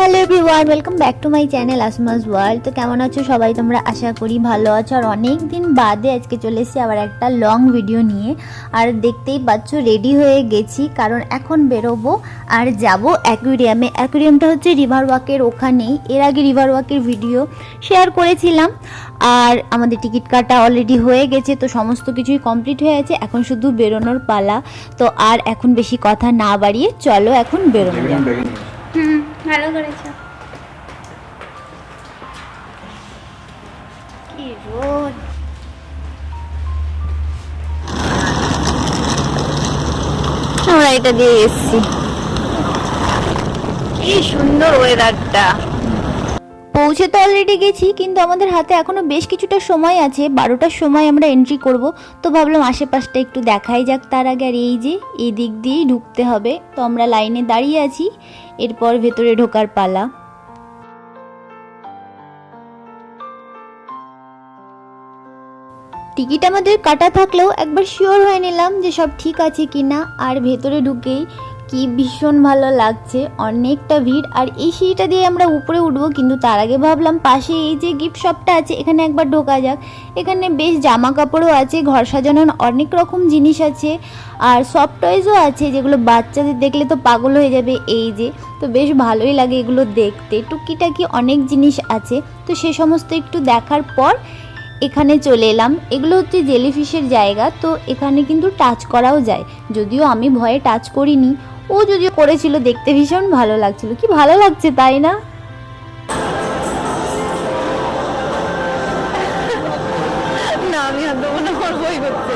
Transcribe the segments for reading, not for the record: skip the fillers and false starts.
Hello everyone, welcome back to my channel আসমাস world. তো কেমন আছো সবাই? তোমরা আশা করি ভালো আছো। আর অনেক দিন বাদে আজকে চলে এসেছি আবার একটা লং ভিডিও নিয়ে। আর দেখতেই পাচ্ছ রেডি হয়ে গেছি, কারণ এখন বেরোবো আর যাব অ্যাকুয়ারিয়ামে। অ্যাকুয়ারিয়ামটা হচ্ছে রিভার ওয়াকের ওখানেই। এর আগে রিভার ওয়াকের ভিডিও শেয়ার করেছিলাম। আর আমাদের টিকিট কাটা অলরেডি হয়ে গেছে, তো সমস্ত কিছুই কমপ্লিট হয়ে আছে। এখন শুধু বেরোনোর পালা। তো আর এখন বেশি কথা না বাড়িয়ে চলো এখন বেরোনো যাক। ভালো করেছো। কি রোদ! আমরা এটা দিয়ে এসছি। কি সুন্দর ওয়েদারটা। পৌঁছে তো অলরেডি গেছি, কিন্তু আমাদের হাতে এখনো বেশ কিছুটা সময় আছে। 12টার সময় আমরা এন্ট্রি করব। তো ভাবলাম আশেপাশটা একটু দেখাই যাক তার আগে। আর এই যে এই দিক দিয়েই ঢুকতে হবে, তো আমরা লাইনে দাঁড়িয়ে আছি। এরপর ভেতরে ঢোকার পালা। টিকিট আমাদের কাটা থাকলেও একবার শিওর হয়ে নিলাম যে সব ঠিক আছে কিনা। আর ভেতরে ঢুকেই কি ভীষণ ভালো লাগছে, অনেকটা ভিড়। আর এই সিঁড়িটা দিয়ে আমরা উপরে উঠবো, কিন্তু তার আগে ভাবলাম পাশে এই যে গিফট শপটা আছে এখানে একবার ঢোকা যাক। এখানে বেশ জামা কাপড়ও আছে, ঘর সাজানোর অনেক রকম জিনিস আছে, আর সফট টয়েসও আছে যেগুলো বাচ্চাদের দেখলে তো পাগল হয়ে যাবে। এই যে, তো বেশ ভালোই লাগে এগুলো দেখতে। টুকিটাকি অনেক জিনিস আছে, তো সে সমস্ত একটু দেখার পর এখানে চলে এলাম। এগুলো হচ্ছে জেলিফিশের জায়গা, তো এখানে কিন্তু টাচ করাও যায়। যদিও আমি ভয়ে টাচ করিনি, ও যদিও করেছিল। দেখতে ভীষণ ভালো লাগছিল। কি ভালো লাগছে তাই না? না, আমি হাত দেবো না, আমার ভয় করছে।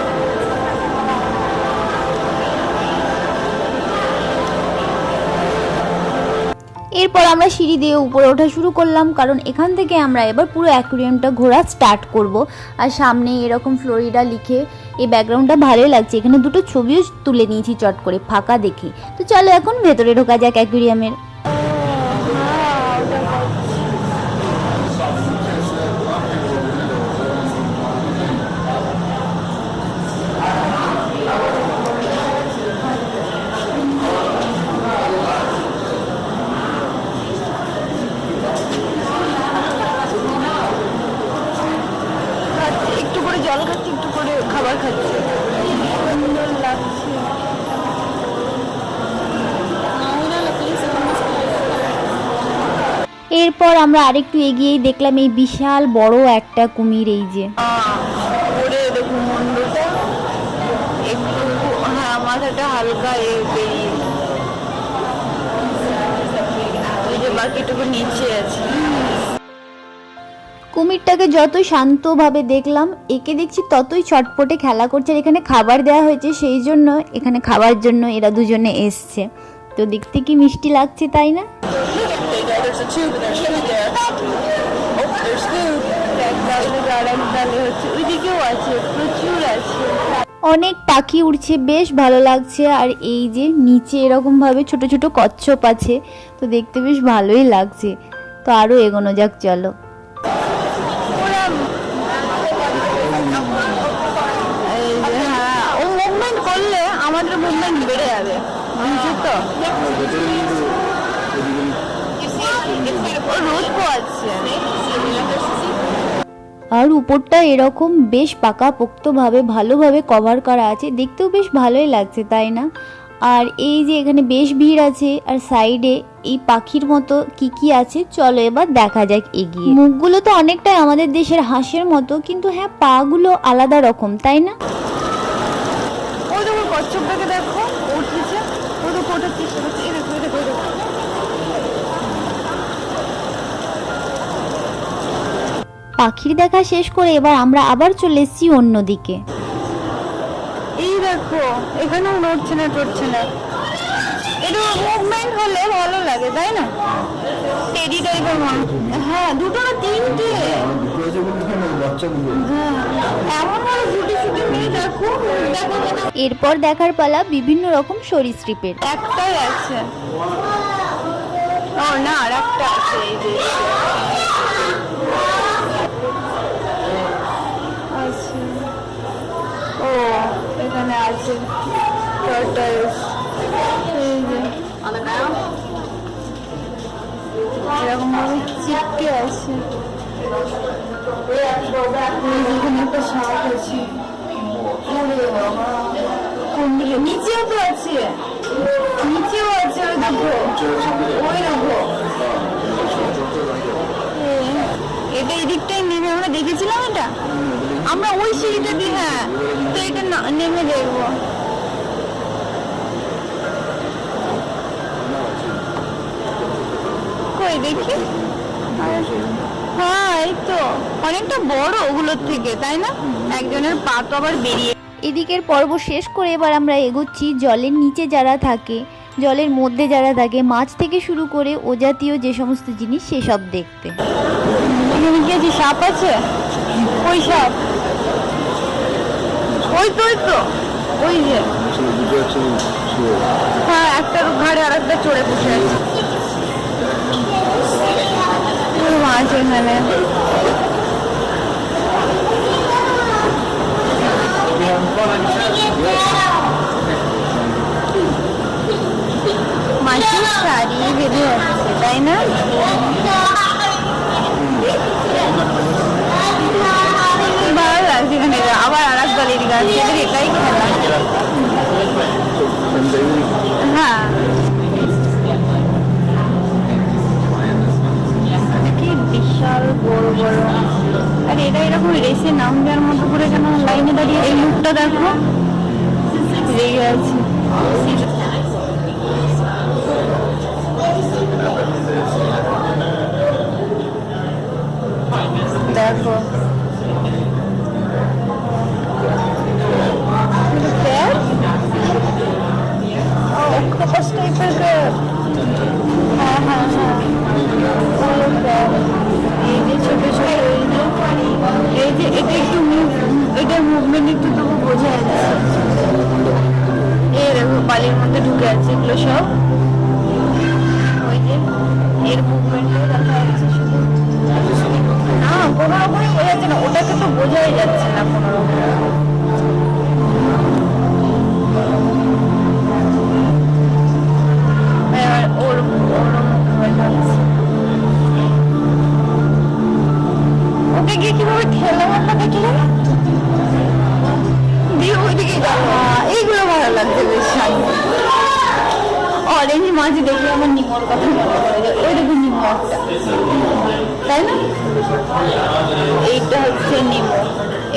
এরপর আমরা সিঁড়ি দিয়ে উপরে ওঠা শুরু করলাম, কারণ এখান থেকে আমরা এবার পুরো অ্যাকুয়ারিয়ামটা ঘোরা স্টার্ট করব। আর সামনে এরকম ফ্লোরিডা লিখে এই ব্যাকগ্রাউন্ডটা ভালোই লাগছে। এখানে দুটো ছবিও তুলে নিয়েছি চট করে ফাঁকা দেখে। তো চলো এখন ভেতরে ঢোকা যাক অ্যাকুয়ারিয়ামের। একটু করে জল খাচ্ছি, একটু করে খাবার খাচ্ছি। সুন্দর লাগছে। এরপর আমরা আরেকটু এগিয়েই দেখলাম এই বিশাল বড় একটা কুমির। এই যে ওরে দেখুন মুন্ডুটা একটু, হ্যাঁ মাথাটা হালকা বেরিয়ে, ওই যে বাকিটুকু নিচে আছে। কুমিরটাকে যত শান্তভাবে দেখলাম, একে দেখছি ততই ছটপটে খেলা করছে। আর এখানে খাবার দেওয়া হয়েছে, সেই জন্য এখানে খাবার জন্য এরা দুজনে এসছে। তো দেখতে কি মিষ্টি লাগছে তাই না? ওইদিকেও আছে, প্রচুর আছে। অনেক পাখি উড়ছে, বেশ ভালো লাগছে। আর এই যে নিচে এরকম ভাবে ছোট ছোট কচ্ছপ আছে, তো দেখতে বেশ ভালোই লাগছে। তো আরো এগোনো যাক, চলো। ও মুভমেন্ট করলে আমাদের মুভমেন্ট বেড়ে যাবে, বুঝছো তো? ও রোদ পোয়াচ্ছে। আর উপরটা এরকম বেশ পাকাপোক্তভাবে ভালোভাবে কভার করা আছে, দেখতেও বেশ ভালোই লাগছে তাই না? আর এই যে এখানে বেশ ভিড় আছে, আর সাইডে এই পাখির মতো কি কি আছে চলো এবার দেখা যাক এগিয়ে। মুখগুলো তো অনেকটাই আমাদের দেশের হাঁসের মতো, কিন্তু হ্যাঁ পাগুলো আলাদা রকম তাই না? ওই দেখো কচ্ছপটাকে দেখো, উঠেছে। ও তো ওঠার চেষ্টা করছে। এই দেখো, এই দেখো, এই দেখো। পাখির দেখা শেষ করে এবার আমরা আবার চলে এসেছি অন্যদিকে। এই দেখো, এখানেও নড়ছে না টড়ছে না। একটু মুভমেন্ট হলে ভালো লাগে তাই না? টেডি টাইপের মনে। হ্যাঁ, দুটো না তিনটে। হ্যাঁ, এমন ভাবে ছুটি ছুটি মেয়ে দেখো, দেখো না। এরপর দেখার পালা বিভিন্ন রকম সরীসৃপের। একটাই আছে। ও না, আর একটা আছে। এই যে আচ্ছা, ও এখানে আছে টর্টয়েস। এই যে এরকম ভাবে চিপকে আছে। এখানে একটা শাক আছে, কোন দিকে? নিচেও তো আছে, নিচেও আছে, ওই দেখো, ওই দেখো। এটা এদিকটাই নেমে আমরা দেখেছিলাম, এটা আমরা ওই সিঁড়িটা দিয়ে, হ্যাঁ তো এটা নেমে দেখবো। কই দেখি, হ্যাঁ এই তো অনেকটা বড় ওগুলোর থেকে, তাই না? একজনের পা তো আবার বেরিয়ে। এদিকের পর্ব শেষ করে এবার আমরা এগোচ্ছি জলের নিচে যারা থাকে, জলের মধ্যে যারা থাকে, মাছ থেকে শুরু করে ও জাতীয় যে সমস্ত জিনিস সেসব দেখতে। এখানে কি আছে? সাপ আছে? ওই সাপ, ওই তো ওই তো ওই যে, হ্যাঁ একটার ঘাড়ে আর একটা চড়ে বসে আছে মাছ এখানে। মাছের শাড়ি বেঁধে যাচ্ছে, তাই না? ভালো লাগছে এখানে। আবার আর এক দলের গাছ, এদের এটাই খেলা। হ্যাঁ কি বিশাল বড় বড়, আর এটা এরকম রেসে নাম দেওয়ার মতো করে কেন লাইনে দাঁড়িয়ে? এই মুখটা দেখো, রেগে আছে। দেখো অক্টোপাস টাইপের, হ্যাঁ হ্যাঁ হ্যাঁ, এই যে ছোট ছোট, এই যে এটা একটু এটার মুভমেন্ট একটু তবু বোঝা যাচ্ছে। এই দেখো বালির মধ্যে ঢুকে আছে এগুলো সব, ওই যে এর মুভমেন্টও দেখা যাচ্ছে শুধু। না কোনো রকমই বোঝা যাচ্ছে না, ওটাকে তো বোঝাই যাচ্ছে না কোনো রকম। ওর ওকে গিয়ে কিভাবে ঠেলে মারটা দেখলে দিয়ে ওইদিকে যাবো। এইগুলো ভালো লাগছে বেশ। অরেঞ্জ মাছ দেখলে আমার নিমোর কথা মনে পড়ে যায়, ওই দেখুন নিমো একটা, তাই না? এইটা হচ্ছে নিমো,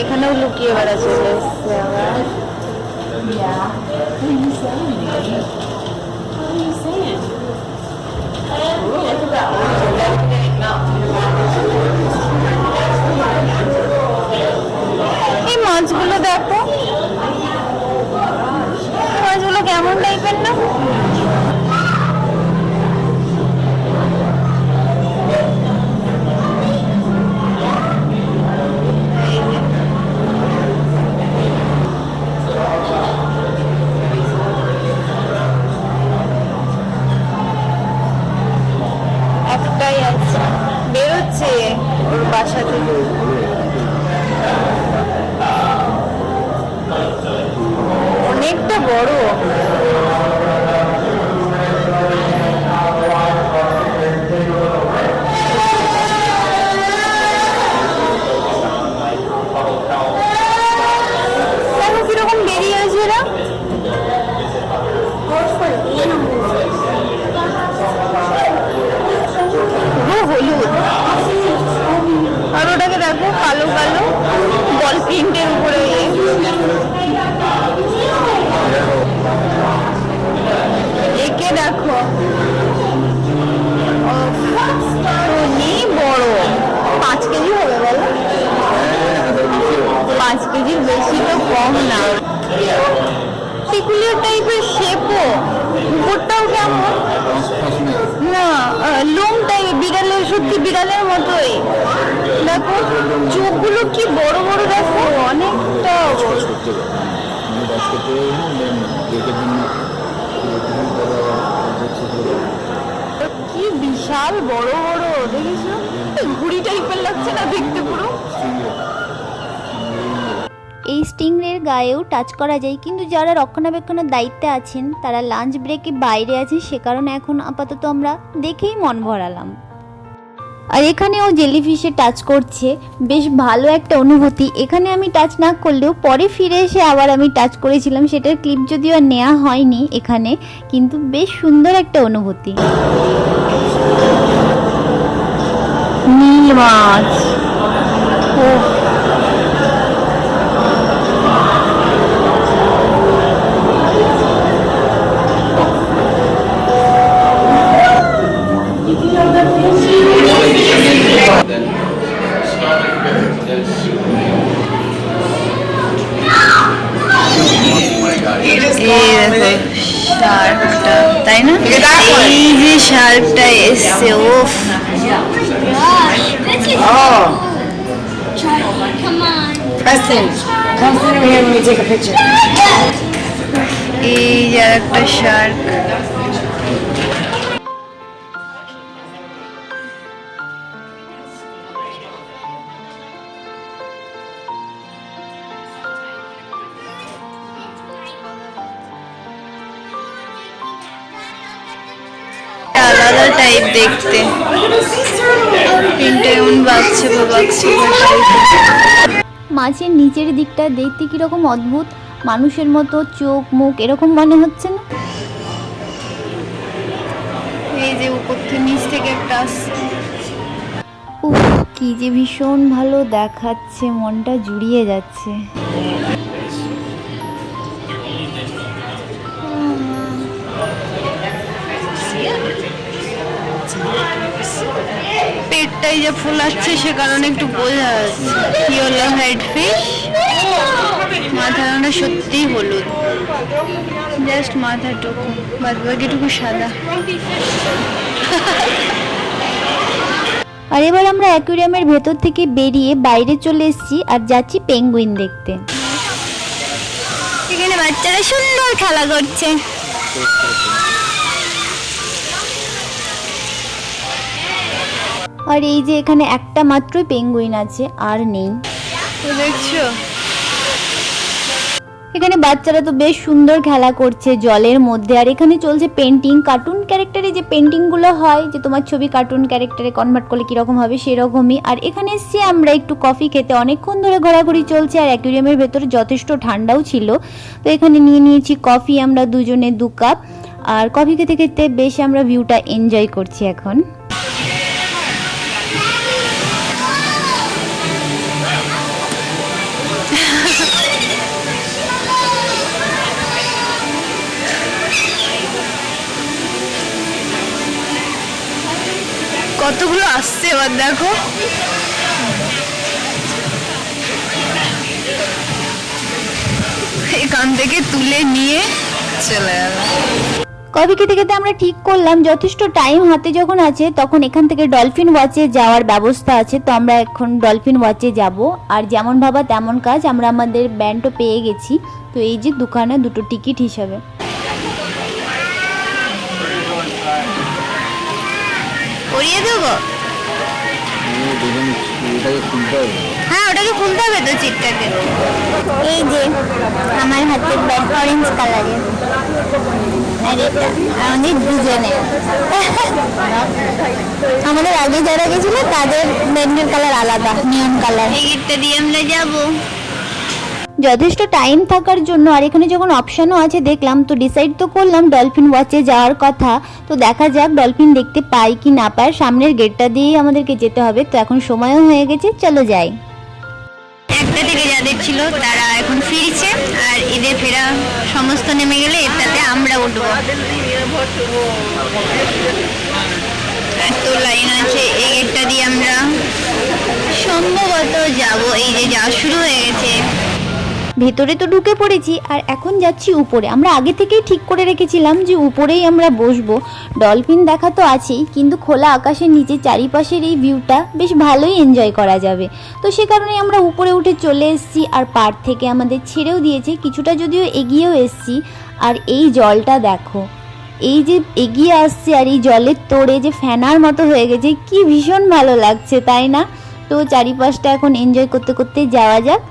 এখানেও লুকিয়ে বেড়াচ্ছে। এই মাছগুলো দেখো, মাছগুলো কেমন টাইপের না? একটাই আছে, বেরোচ্ছে ওর বাসা থেকে। অনেকটা বড়। দেখো কিরকম বেরিয়ে আছে এরা। হলুদ, আর ওটাকে দেখো কালো কালো বল প্রিন্টের উপরে। একে দেখো বড়, 5 কেজি হবে বলো? 5 কেজির বেশি তো কম না। পিকুলিয়ার টাইপের শেপও, উপরটাও কেমন না লোম টাইপের, বিড়ালের, সত্যি বিড়ালের মতোই। দেখো চোখগুলো কি বড় বড়, দেখো অনেকটা কি বিশাল বড় বড়, দেখেছো? ঘুড়ি টাইপের লাগছে না দেখতে পুরো। এই স্টিংরের গায়েও টাচ করা যায়, কিন্তু যারা রক্ষণাবেক্ষণের দায়িত্বে আছেন তারা লাঞ্চ ব্রেকে বাইরে আছেন, সে কারণে এখন আপাতত আমরা দেখেই মন ভরালাম। আর এখানেও জেলিফিশে টাচ করছে, বেশ ভালো একটা অনুভূতি। এখানে আমি টাচ না করলেও পরে ফিরে এসে আবার আমি টাচ করেছিলাম, সেটার ক্লিপ যদিও আর নেওয়া হয়নি এখানে, কিন্তু বেশ সুন্দর একটা অনুভূতি। নীল মাছ, ও শার্কটা, তাই না? এই যে শার্কটা এসছে, ওফ, Oh. Preston, come sit over here when we take a picture. এই যে একটা শার্ক। আলাদা টাইপ দেখতে, তিনটে এমন বাচ্চা মাছের নিচের দিকটা দেখতে কিরকম অদ্ভুত, মানুষের মতো চোখ মুখ এরকম মনে হচ্ছে না? এই যে উপর থেকে নিচ থেকে একটা আসছে। উফ, কি যে ভীষণ ভালো দেখাচ্ছে, মনটা জুড়িয়ে যাচ্ছে। পেটটাই যে ফোলাচ্ছে সে কারণে একটু বোঝা যাচ্ছে। ইয়েলো হেড ফিশ, মাথাটা সত্যিই হলুদ, জাস্ট মাথাটুকু, বাদ বাকিটুকু সাদা। আর এবার আমরা অ্যাকুয়ারিয়ামের ভেতর থেকে বেরিয়ে বাইরে চলে এসেছি আর যাচ্ছি পেঙ্গুইন দেখতে। এখানে বাচ্চারা সুন্দর খেলা করছে। আর এই যে এখানে একটা মাত্রই পেঙ্গুইন আছে, আর নেই। তো দেখছো, এখানে বাচ্চারা তো বেশ সুন্দর খেলা করছে জলের মধ্যে। আর এখানে চলছে পেন্টিং, কার্টুন ক্যারেক্টারে যে পেন্টিংগুলো হয়, যে তোমার ছবি কার্টুন ক্যারেক্টারে কনভার্ট করলে কীরকম হবে সেরকমই। আর এখানে এসেছি আমরা একটু কফি খেতে, অনেকক্ষণ ধরে ঘোরাঘুরি চলছে আর অ্যাকুয়ারিয়ামের ভেতরে যথেষ্ট ঠান্ডাও ছিল। তো এখানে নিয়ে নিয়েছি কফি, আমরা দুজনে 2 কাপ। আর কফি খেতে খেতে বেশ আমরা ভিউটা এনজয় করছি এখন। কতগুলো আসছে এবার দেখো। এখান থেকে তুলে নিয়ে চলে গেল। কফি খেতে খেতে আমরা ঠিক করলাম যথেষ্ট টাইম হাতে যখন আছে তখন এখান থেকে ডলফিন ওয়াচে যাওয়ার ব্যবস্থা আছে। তো আমরা এখন ডলফিন ওয়াচে যাব। আর যেমন ভাবা তেমন কাজ, আমরা আমাদের ব্যান্ডও পেয়ে গেছি। তো এই যে দুখানা 2টো টিকিট হিসাবে। করিয়ে দেবো? হ্যাঁ, ওটাকে খুলতে হবে তো চিটটাকে। এই যে আমার হাতের ব্যান্ড অরেঞ্জ কালারের, আর এটা আমাদের দুজনে। আমাদের আগে যারা গেছিল তাদের ব্যান্ডের কালার আলাদা, নিয়ন কালার। এই গিটটা দিয়ে আমরা যাবো। যথেষ্ট টাইম থাকার জন্য আর এখানে যখন অপশানও আছে দেখলাম, তো ডিসাইড তো করলাম ডলফিন ওয়াচে যাওয়ার কথা। তো দেখা যাক ডলফিন দেখতে পাই কি না পাই, সামনের গেটটা দিয়েই আমাদেরকে যেতে হবে। তো এখন সময়ও হয়ে গেছে, চলো যাই। একটা থেকে যাদের ছিল তারা এখন ফিরছে, আর এদের ফেরা সমস্ত নেমে গেলে এটাতে আমরা উঠবো। এত লাইন আছে, এই গেটটা দিয়ে আমরা সম্ভবত যাব। এই যে যাওয়া শুরু হয়ে গেছে। ভেতরে তো ঢুকে পড়েছি আর এখন যাচ্ছি উপরে। আমরা আগে থেকেই ঠিক করে রেখেছিলাম যে উপরেই আমরা বসবো। ডলফিন দেখা তো আছেই, কিন্তু খোলা আকাশের নিচে চারিপাশের এই ভিউটা বেশ ভালোই এনজয় করা যাবে। তো সে কারণে আমরা উপরে উঠে চলে এসেছি। আর পাড় থেকে আমাদের ছেড়েও দিয়েছে, কিছুটা যদিও এগিয়েও এসেছি। আর এই জলটা দেখো, এই যে এগিয়ে আসছে আর এই জলের তোড়ে যে ফ্যানার মতো হয়ে গেছে, কি ভীষণ ভালো লাগছে তাই না? তো চারিপাশটা এখন এনজয় করতে করতে যাওয়া যাক।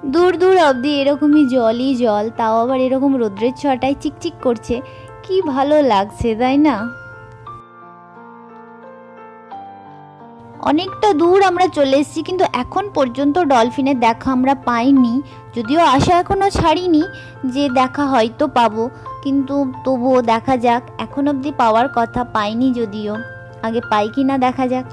দূর দূর অবধি এরকমই জলই জল, তাও আবার এরকম রোদ্রের ছোঁয়াটায় চিকচিক করছে, কি ভালো লাগছে তাই না। অনেকটা দূর আমরা চলে এসেছি, কিন্তু এখন পর্যন্ত ডলফিনের দেখা আমরা পাইনি। যদিও আশা এখনো ছাড়িনি যে দেখা হয়তো পাবো, কিন্তু তবুও দেখা যাক। এখন অবধি পাওয়ার কথা, পাইনি যদিও, আগে পাই কি না দেখা যাক।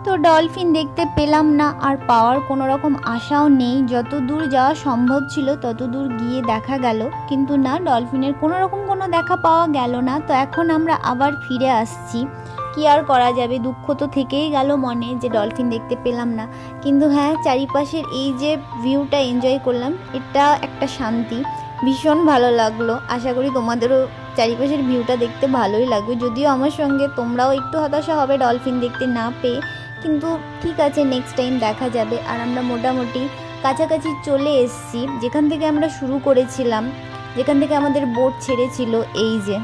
তো ডলফিন দেখতে পেলাম না, আর পাওয়ার কোনো রকম আশাও নেই। যত দূর যাওয়া সম্ভব ছিল তত দূর গিয়ে দেখা গেল, কিন্তু না, ডলফিনের কোনো রকম কোনো দেখা পাওয়া গেল না। তো এখন আমরা আবার ফিরে আসছি, কি আর করা যাবে, দুঃখ তো থেকেই গেল মনে যে ডলফিন দেখতে পেলাম না। কিন্তু হ্যাঁ, চারিপাশের এই যে ভিউটা এনজয় করলাম, এটা একটা শান্তি, ভীষণ ভালো লাগলো। আশা করি তোমাদেরও চারিপাশের ভিউটা দেখতে ভালোই লাগবে। যদিও আমার সঙ্গে তোমরাও একটু হতাশা হবে ডলফিন দেখতে না পেয়ে, কিন্তু ঠিক আছে, নেক্সট টাইম দেখা যাবে। আর আমরা মোটামুটি কাছাকাছি চলে এসেছি, যেখান থেকে আমরা শুরু করেছিলাম, যেখান থেকে আমাদের বোট ছেড়েছিল। এই যে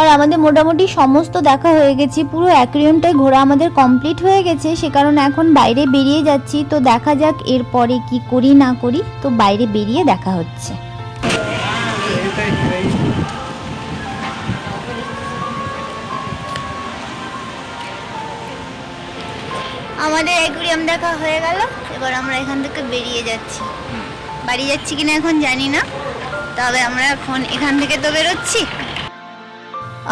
আর আমাদের মোটামুটি সমস্ত দেখা হয়ে গেছে, পুরো অ্যাকুয়ারিয়ামটাই ঘোরা আমাদের কমপ্লিট হয়ে গেছে। সে কারণে এখন বাইরে বেরিয়ে যাচ্ছি। তো দেখা যাক এরপরে কি করি না করি। তো বাইরে বেরিয়ে দেখা হচ্ছে। আমাদের অ্যাকুয়ারিয়াম দেখা হয়ে গেল, এবার আমরা এখান থেকে বেরিয়ে যাচ্ছি। বাড়ি যাচ্ছি কিনা এখন জানি না, তবে আমরা এখন এখান থেকে তো বেরোচ্ছি।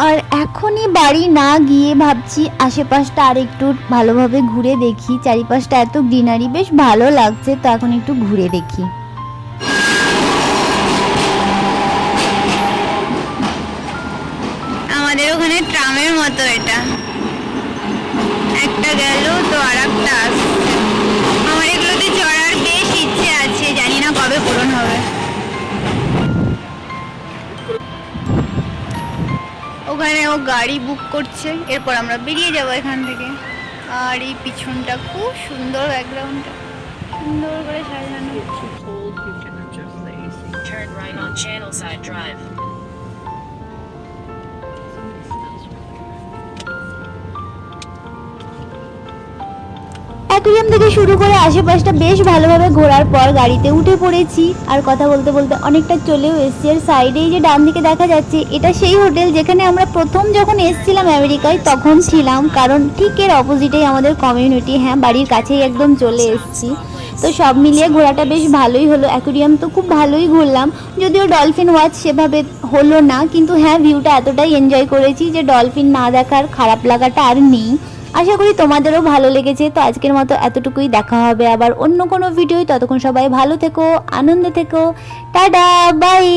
আর এখনই বাড়ি না গিয়ে ভাবছি আশেপাশটা আর একটু ভালোভাবে ঘুরে দেখি। চারিপাশটা এত গ্রিনারি, বেশ ভালো লাগছে। তো এখন একটু ঘুরে দেখি। আমাদের ওখানে ট্রামের মতো এটা, একটা গেল তো আর একটা আসছে। আমার এগুলোতে চড়ার বেশ ইচ্ছে আছে, জানি না কবে পূরণ হবে। ওখানে ও গাড়ি বুক করছে, এরপর আমরা বেরিয়ে যাব এখান থেকে। আর এই পিছনটা খুব সুন্দর, ব্যাকগ্রাউন্ডটা সুন্দর করে সাজানো। Turn right on Channelside Drive. Aquarium থেকে শুরু করে আশেপাশটা বেশ ভালোভাবে ঘোরার পর গাড়িতে উঠে পড়েছি। আর কথা বলতে বলতে অনেকটা চলেও এসেছি। আর সাইডেই যে ডান দিকে দেখা যাচ্ছে, এটা সেই হোটেল যেখানে আমরা প্রথম যখন এসেছিলাম আমেরিকায় তখন ছিলাম। কারণ ঠিক এর অপোজিটেই আমাদের কমিউনিটি। হ্যাঁ, বাড়ির কাছেই একদম চলে এসেছি। তো সব মিলিয়ে ঘোরাটা বেশ ভালোই হলো। অ্যাকুয়ারিয়াম তো খুব ভালোই ঘুরলাম, যদিও ডলফিন ওয়াচ সেভাবে হলো না, কিন্তু হ্যাঁ, ভিউটা এতটাই এনজয় করেছি যে ডলফিন না দেখার খারাপ লাগাটা আর নেই। আশা করি তোমাদেরও ভালো লেগেছে। তো আজকের মতো এতটুকুই, দেখা হবে আবার অন্য কোনো ভিডিও। ততক্ষণ সবাই ভালো থেকো, আনন্দে থেকো, টাটা, বাই।